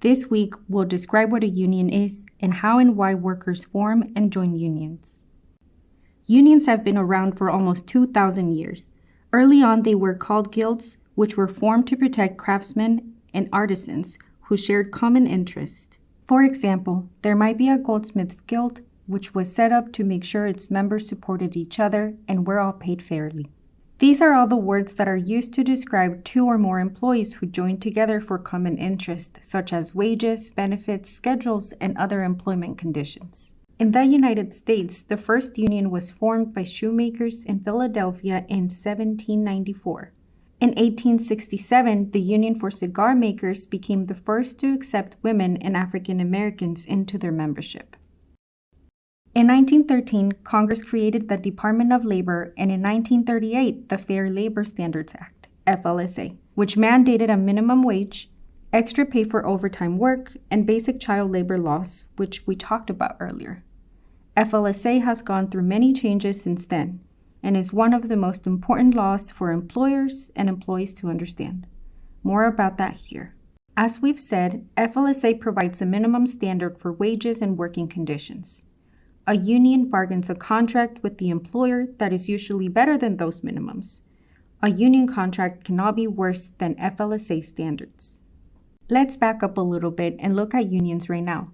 This week, we'll describe what a union is and how and why workers form and join unions. Unions have been around for almost 2,000 years. Early on, they were called guilds, which were formed to protect craftsmen and artisans who shared common interests. For example, there might be a goldsmith's guild, which was set up to make sure its members supported each other and were all paid fairly. These are all the words that are used to describe two or more employees who join together for common interest, such as wages, benefits, schedules, and other employment conditions. In the United States, the first union was formed by shoemakers in Philadelphia in 1794. In 1867, the Union for Cigar Makers became the first to accept women and African Americans into their membership. In 1913, Congress created the Department of Labor, and in 1938, the Fair Labor Standards Act, FLSA, which mandated a minimum wage, extra pay for overtime work, and basic child labor laws, which we talked about earlier. FLSA has gone through many changes since then, and is one of the most important laws for employers and employees to understand. More about that here. As we've said, FLSA provides a minimum standard for wages and working conditions. A union bargains a contract with the employer that is usually better than those minimums. A union contract cannot be worse than FLSA standards. Let's back up a little bit and look at unions right now.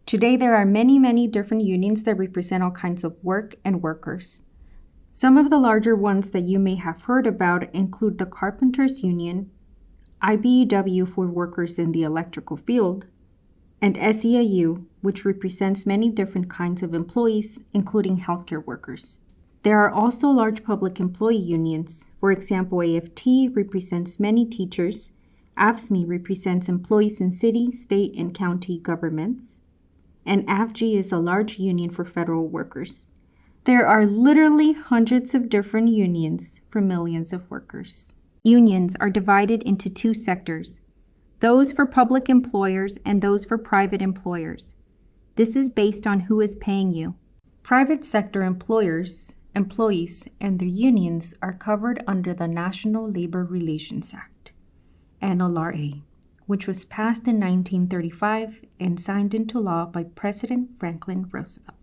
Today, there are many different unions that represent all kinds of work and workers. Some of the larger ones that you may have heard about include the Carpenters Union, IBEW for workers in the electrical field, and SEIU, which represents many different kinds of employees, including healthcare workers. There are also large public employee unions. For example, AFT represents many teachers, AFSCME represents employees in city, state, and county governments, and AFG is a large union for federal workers. There are literally hundreds of different unions for millions of workers. Unions are divided into two sectors: those for public employers and those for private employers. This is based on who is paying you. Private sector employers, employees, and their unions are covered under the National Labor Relations Act, NLRA, which was passed in 1935 and signed into law by President Franklin Roosevelt.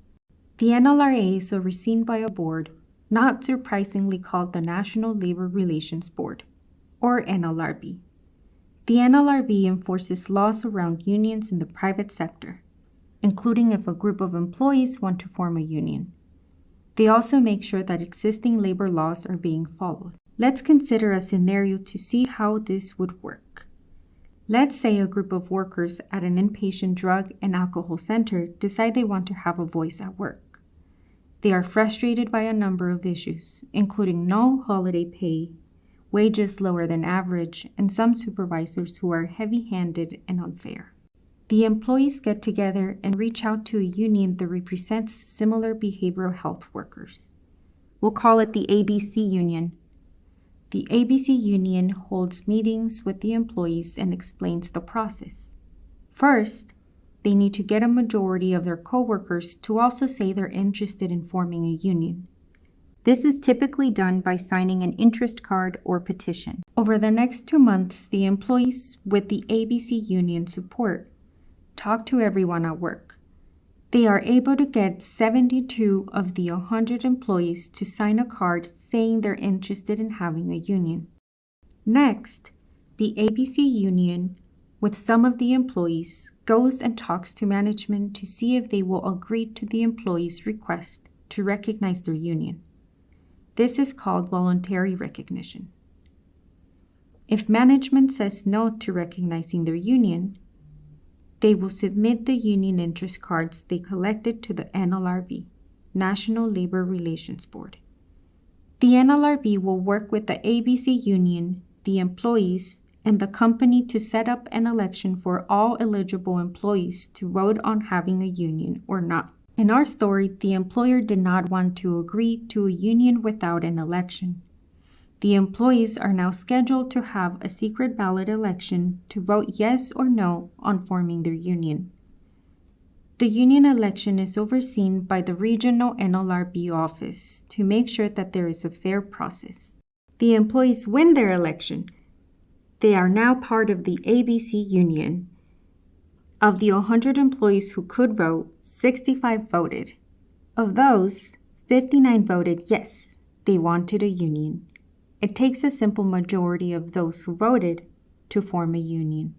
The NLRA is overseen by a board, not surprisingly called the National Labor Relations Board, or NLRB. The NLRB enforces laws around unions in the private sector, including if a group of employees want to form a union. They also make sure that existing labor laws are being followed. Let's consider a scenario to see how this would work. Let's say a group of workers at an inpatient drug and alcohol center decide they want to have a voice at work. They are frustrated by a number of issues, including no holiday pay, wages lower than average, and some supervisors who are heavy-handed and unfair. The employees get together and reach out to a union that represents similar behavioral health workers. We'll call it the ABC Union. The ABC Union holds meetings with the employees and explains the process. First, they need to get a majority of their coworkers to also say they're interested in forming a union. This is typically done by signing an interest card or petition. Over the next 2 months, the employees, with the ABC Union support, talk to everyone at work. They are able to get 72 of the 100 employees to sign a card saying they're interested in having a union. Next, the ABC Union, with some of the employees, goes and talks to management to see if they will agree to the employees' request to recognize their union. This is called voluntary recognition. If management says no to recognizing their union, they will submit the union interest cards they collected to the NLRB, National Labor Relations Board. The NLRB will work with the ABC Union, the employees, and the company to set up an election for all eligible employees to vote on having a union or not. In our story, the employer did not want to agree to a union without an election. The employees are now scheduled to have a secret ballot election to vote yes or no on forming their union. The union election is overseen by the regional NLRB office to make sure that there is a fair process. The employees win their election. They are now part of the ABC Union. Of the 100 employees who could vote, 65 voted. Of those, 59 voted yes, they wanted a union. It takes a simple majority of those who voted to form a union.